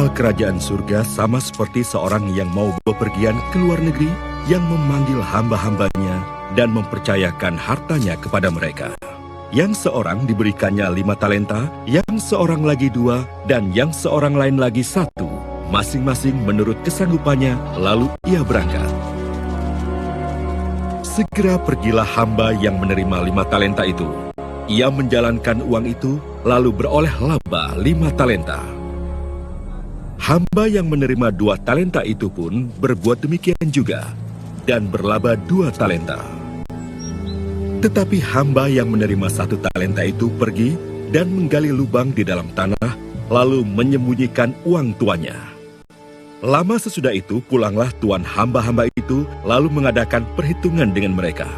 hal kerajaan surga sama seperti seorang yang mau bepergian ke luar negeri yang memanggil hamba-hambanya dan mempercayakan hartanya kepada mereka. Yang seorang diberikannya 5 talenta, yang seorang lagi 2, dan yang seorang lain lagi 1, masing-masing menurut kesanggupannya, lalu ia berangkat. Segera pergilah hamba yang menerima 5 talenta itu. Ia menjalankan uang itu, lalu beroleh laba 5 talenta. Hamba yang menerima 2 talenta itu pun berbuat demikian juga, dan berlaba 2 talenta. Tetapi hamba yang menerima 1 talenta itu pergi dan menggali lubang di dalam tanah, lalu menyembunyikan uang tuannya. Lama sesudah itu pulanglah tuan hamba-hamba itu, lalu mengadakan perhitungan dengan mereka.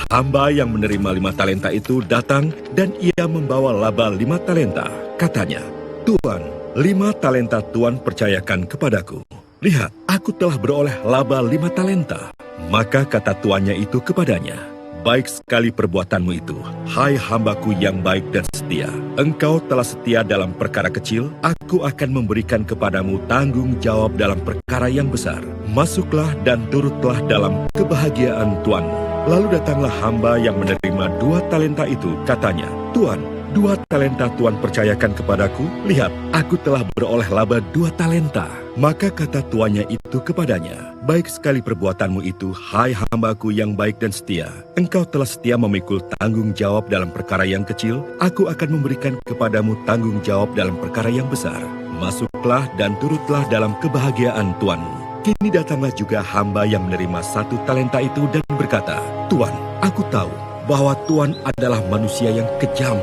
Hamba yang menerima 5 talenta itu datang dan ia membawa laba 5 talenta. Katanya, "Tuan, 5 talenta Tuan percayakan kepadaku. Lihat, aku telah beroleh laba 5 talenta." Maka kata tuannya itu kepadanya, "Baik sekali perbuatanmu itu, hai hambaku yang baik dan setia. Engkau telah setia dalam perkara kecil, aku akan memberikan kepadamu tanggung jawab dalam perkara yang besar. Masuklah dan turutlah dalam kebahagiaan tuanmu." Lalu datanglah hamba yang menerima 2 talenta itu, katanya, "Tuan, 2 talenta Tuan percayakan kepadaku. Lihat, aku telah beroleh laba 2 talenta." Maka kata tuannya itu kepadanya, "Baik sekali perbuatanmu itu, hai hambaku yang baik dan setia. Engkau telah setia memikul tanggung jawab dalam perkara yang kecil, aku akan memberikan kepadamu tanggung jawab dalam perkara yang besar. Masuklah dan turutlah dalam kebahagiaan tuanmu." Kini datanglah juga hamba yang menerima 1 talenta itu dan berkata, "Tuan, aku tahu bahwa Tuan adalah manusia yang kejam,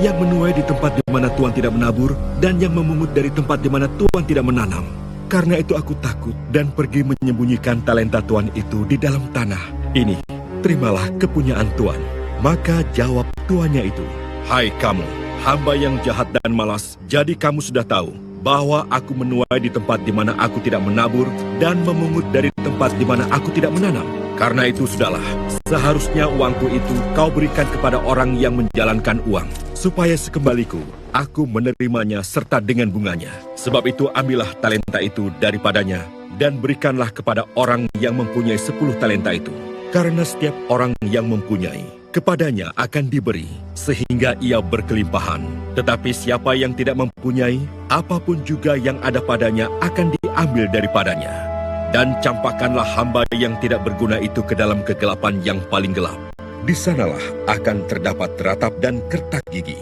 yang menuai di tempat di mana Tuan tidak menabur, dan yang memungut dari tempat di mana Tuan tidak menanam. Karena itu aku takut dan pergi menyembunyikan talenta Tuan itu di dalam tanah. Ini, terimalah kepunyaan Tuan." Maka jawab tuannya itu, "Hai kamu, hamba yang jahat dan malas, jadi kamu sudah tahu bahwa aku menuai di tempat di mana aku tidak menabur dan memungut dari tempat di mana aku tidak menanam. Karena itu sudahlah, seharusnya uangku itu kau berikan kepada orang yang menjalankan uang, supaya sekembaliku aku menerimanya serta dengan bunganya. Sebab itu ambillah talenta itu daripadanya dan berikanlah kepada orang yang mempunyai 10 talenta itu. Karena setiap orang yang mempunyai, kepadanya akan diberi, sehingga ia berkelimpahan. Tetapi siapa yang tidak mempunyai, apapun juga yang ada padanya akan diambil daripadanya. Dan campakkanlah hamba yang tidak berguna itu ke dalam kegelapan yang paling gelap. Di sanalah akan terdapat ratap dan kertak gigi."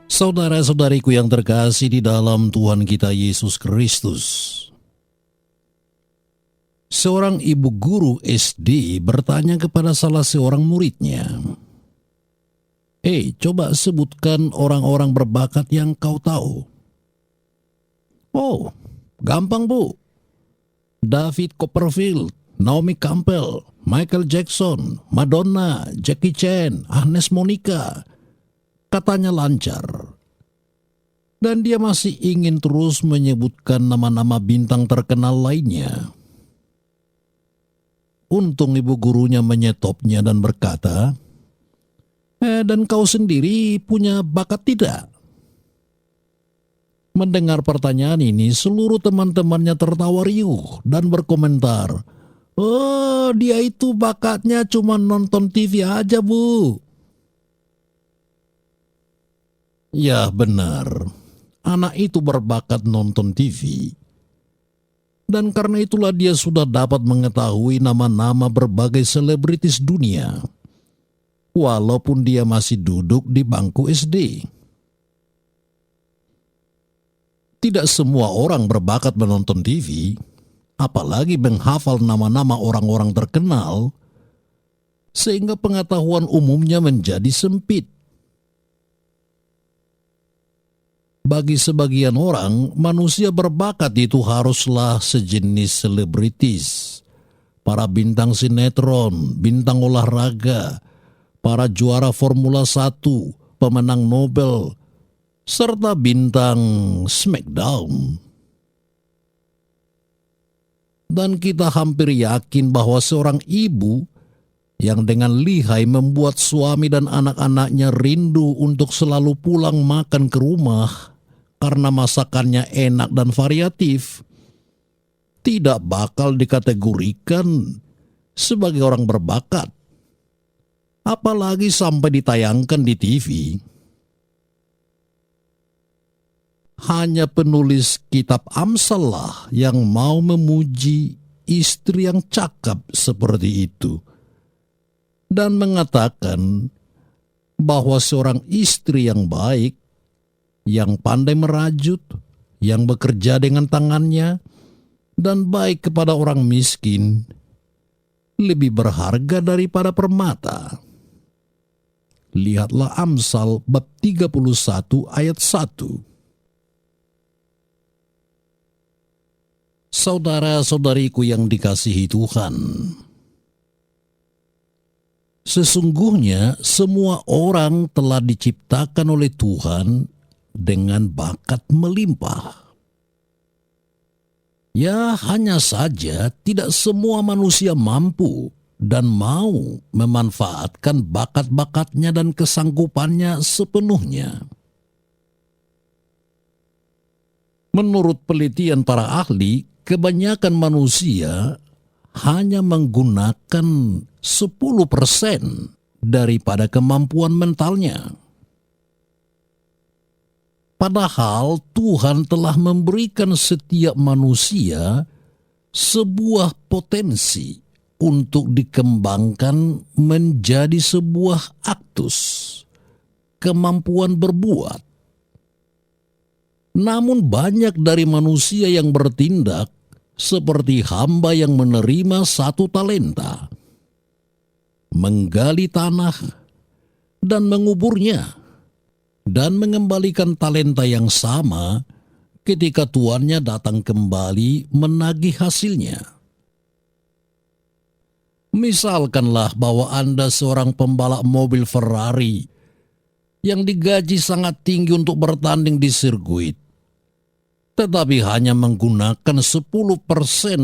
Saudara-saudariku yang terkasih di dalam Tuhan kita Yesus Kristus, seorang ibu guru SD bertanya kepada salah seorang muridnya, coba sebutkan orang-orang berbakat yang kau tahu." "Oh, gampang Bu. David Copperfield, Naomi Campbell, Michael Jackson, Madonna, Jackie Chan, Agnes Monica," katanya lancar. Dan dia masih ingin terus menyebutkan nama-nama bintang terkenal lainnya. Untung ibu gurunya menyetopnya dan berkata, "Dan kau sendiri punya bakat tidak?" Mendengar pertanyaan ini, seluruh teman-temannya tertawa riuh dan berkomentar, "Oh, dia itu bakatnya cuma nonton TV aja, Bu." Ya benar, anak itu berbakat nonton TV. Dan karena itulah dia sudah dapat mengetahui nama-nama berbagai selebritis dunia, walaupun dia masih duduk di bangku SD. Tidak semua orang berbakat menonton TV, apalagi menghafal nama-nama orang-orang terkenal, sehingga pengetahuan umumnya menjadi sempit. Bagi sebagian orang, manusia berbakat itu haruslah sejenis selebritis, para bintang sinetron, bintang olahraga, para juara Formula 1, pemenang Nobel, serta bintang Smackdown. Dan kita hampir yakin bahwa seorang ibu yang dengan lihai membuat suami dan anak-anaknya rindu untuk selalu pulang makan ke rumah karena masakannya enak dan variatif, tidak bakal dikategorikan sebagai orang berbakat, apalagi sampai ditayangkan di TV. Hanya penulis kitab Amsal lah yang mau memuji istri yang cakap seperti itu dan mengatakan bahwa seorang istri yang baik, yang pandai merajut, yang bekerja dengan tangannya, dan baik kepada orang miskin, lebih berharga daripada permata. Lihatlah Amsal bab 31 ayat 1. Saudara-saudariku yang dikasihi Tuhan, sesungguhnya semua orang telah diciptakan oleh Tuhan dengan bakat melimpah. Ya, hanya saja tidak semua manusia mampu dan mau memanfaatkan bakat-bakatnya dan kesanggupannya sepenuhnya. Menurut penelitian para ahli, kebanyakan manusia hanya menggunakan 10% daripada kemampuan mentalnya. Padahal Tuhan telah memberikan setiap manusia sebuah potensi untuk dikembangkan menjadi sebuah aktus, kemampuan berbuat. Namun banyak dari manusia yang bertindak seperti hamba yang menerima 1 talenta, menggali tanah dan menguburnya, dan mengembalikan talenta yang sama ketika tuannya datang kembali menagih hasilnya. Misalkanlah bahwa Anda seorang pembalap mobil Ferrari yang digaji sangat tinggi untuk bertanding di sirkuit, tetapi hanya menggunakan 10%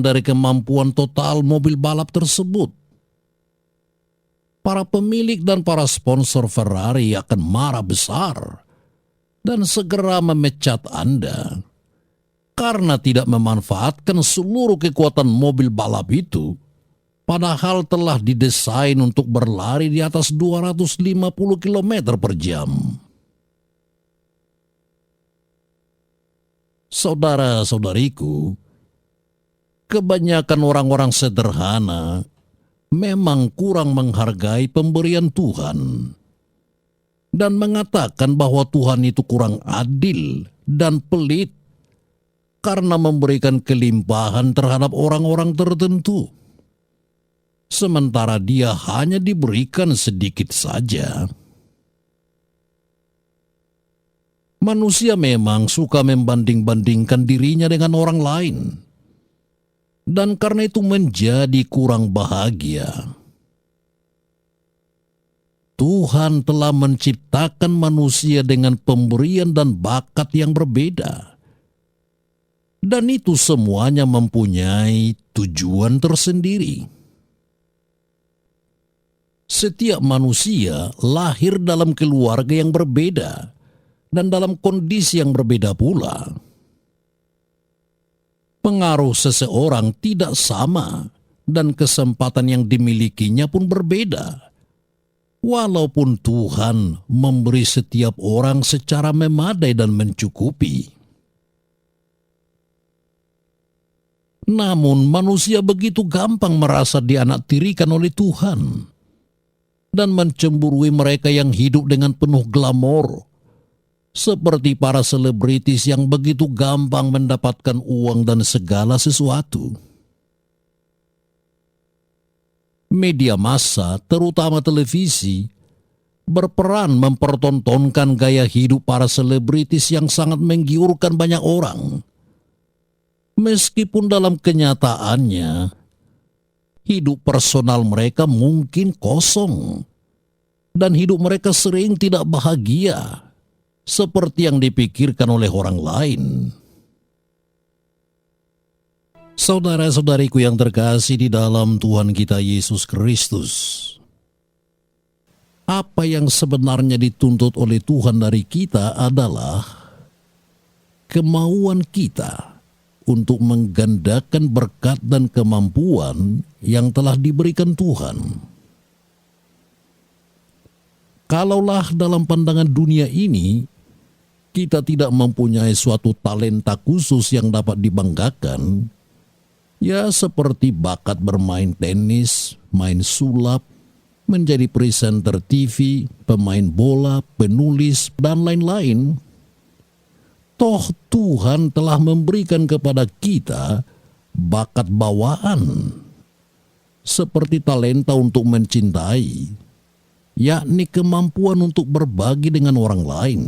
dari kemampuan total mobil balap tersebut. Para pemilik dan para sponsor Ferrari akan marah besar dan segera memecat Anda karena tidak memanfaatkan seluruh kekuatan mobil balap itu, padahal telah didesain untuk berlari di atas 250 km per jam. Saudara-saudariku, kebanyakan orang-orang sederhana memang kurang menghargai pemberian Tuhan dan mengatakan bahwa Tuhan itu kurang adil dan pelit karena memberikan kelimpahan terhadap orang-orang tertentu, sementara dia hanya diberikan sedikit saja. Manusia memang suka membanding-bandingkan dirinya dengan orang lain, dan karena itu menjadi kurang bahagia. Tuhan telah menciptakan manusia dengan pemberian dan bakat yang berbeda, dan itu semuanya mempunyai tujuan tersendiri. Setiap manusia lahir dalam keluarga yang berbeda dan dalam kondisi yang berbeda pula. Pengaruh seseorang tidak sama dan kesempatan yang dimilikinya pun berbeda. Walaupun Tuhan memberi setiap orang secara memadai dan mencukupi. Namun manusia begitu gampang merasa dianaktirikan oleh Tuhan dan mencemburui mereka yang hidup dengan penuh glamor, seperti para selebritis yang begitu gampang mendapatkan uang dan segala sesuatu. Media massa, terutama televisi, berperan mempertontonkan gaya hidup para selebritis yang sangat menggiurkan banyak orang. Meskipun dalam kenyataannya, hidup personal mereka mungkin kosong, dan hidup mereka sering tidak bahagia, seperti yang dipikirkan oleh orang lain. Saudara-saudariku yang terkasih di dalam Tuhan kita Yesus Kristus, Apa yang sebenarnya dituntut oleh Tuhan dari kita adalah kemauan kita untuk menggandakan berkat dan kemampuan yang telah diberikan Tuhan. Kalaulah dalam pandangan dunia ini kita tidak mempunyai suatu talenta khusus yang dapat dibanggakan, ya seperti bakat bermain tenis, main sulap, menjadi presenter TV, pemain bola, penulis, dan lain-lain. Toh Tuhan telah memberikan kepada kita bakat bawaan, seperti talenta untuk mencintai, yakni kemampuan untuk berbagi dengan orang lain.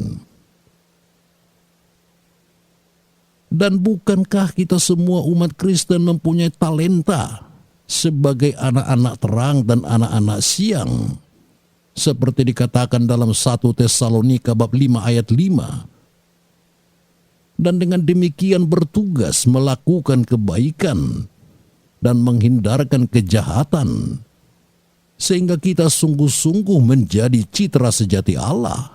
Dan bukankah kita semua umat Kristen mempunyai talenta sebagai anak-anak terang dan anak-anak siang, seperti dikatakan dalam 1 Tesalonika bab 5 ayat 5. Dan dengan demikian bertugas melakukan kebaikan dan menghindarkan kejahatan, sehingga kita sungguh-sungguh menjadi citra sejati Allah.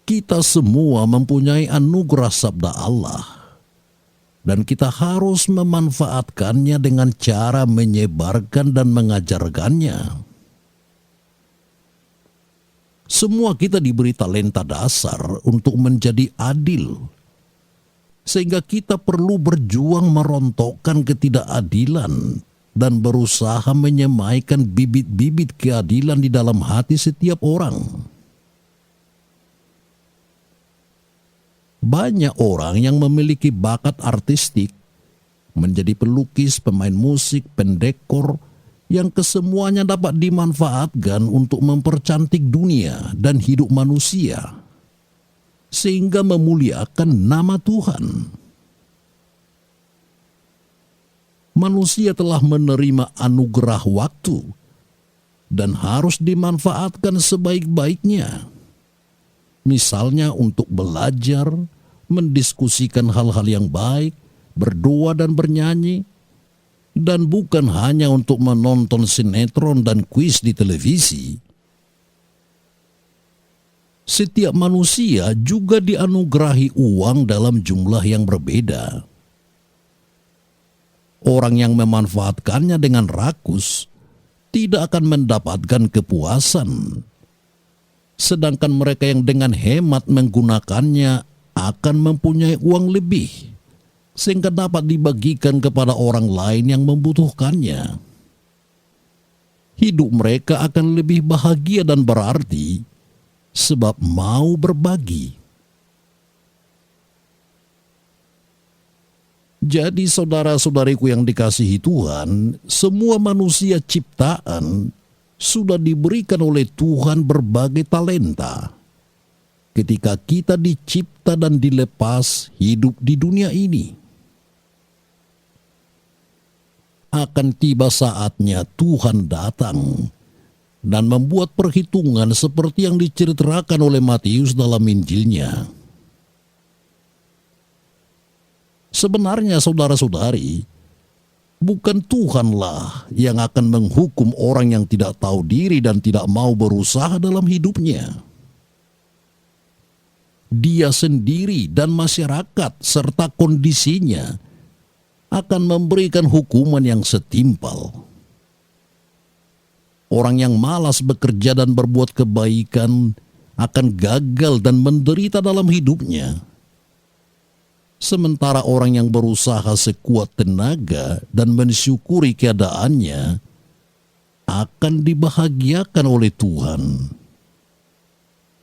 Kita semua mempunyai anugerah sabda Allah, dan kita harus memanfaatkannya dengan cara menyebarkan dan mengajarkannya. Semua kita diberi talenta dasar untuk menjadi adil, sehingga kita perlu berjuang merontokkan ketidakadilan dan berusaha menyemaikan bibit-bibit keadilan di dalam hati setiap orang. Banyak orang yang memiliki bakat artistik, menjadi pelukis, pemain musik, pendekor, yang kesemuanya dapat dimanfaatkan untuk mempercantik dunia dan hidup manusia, sehingga memuliakan nama Tuhan. Manusia telah menerima anugerah waktu dan harus dimanfaatkan sebaik-baiknya. Misalnya untuk belajar, mendiskusikan hal-hal yang baik, berdoa dan bernyanyi, dan bukan hanya untuk menonton sinetron dan kuis di televisi. Setiap manusia juga dianugerahi uang dalam jumlah yang berbeda. Orang yang memanfaatkannya dengan rakus tidak akan mendapatkan kepuasan, sedangkan mereka yang dengan hemat menggunakannya akan mempunyai uang lebih, sehingga dapat dibagikan kepada orang lain yang membutuhkannya. Hidup mereka akan lebih bahagia dan berarti, sebab mau berbagi. Jadi saudara-saudariku yang dikasihi Tuhan, semua manusia ciptaan sudah diberikan oleh Tuhan berbagai talenta. Ketika kita dicipta dan dilepas hidup di dunia ini, akan tiba saatnya Tuhan datang dan membuat perhitungan seperti yang diceritakan oleh Matius dalam Injilnya. Sebenarnya saudara-saudari, bukan Tuhanlah yang akan menghukum orang yang tidak tahu diri dan tidak mau berusaha dalam hidupnya. Dia sendiri dan masyarakat serta kondisinya akan memberikan hukuman yang setimpal. Orang yang malas bekerja dan berbuat kebaikan akan gagal dan menderita dalam hidupnya. Sementara orang yang berusaha sekuat tenaga dan mensyukuri keadaannya akan dibahagiakan oleh Tuhan.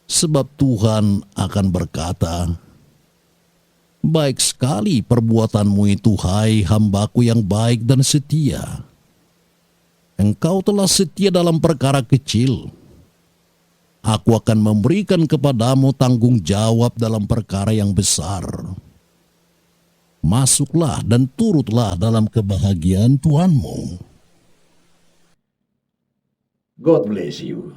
Sebab Tuhan akan berkata, "Baik sekali perbuatanmu itu, hai hambaku yang baik dan setia. Engkau telah setia dalam perkara kecil. Aku akan memberikan kepadamu tanggung jawab dalam perkara yang besar. Masuklah dan turutlah dalam kebahagiaan Tuhanmu." God bless you.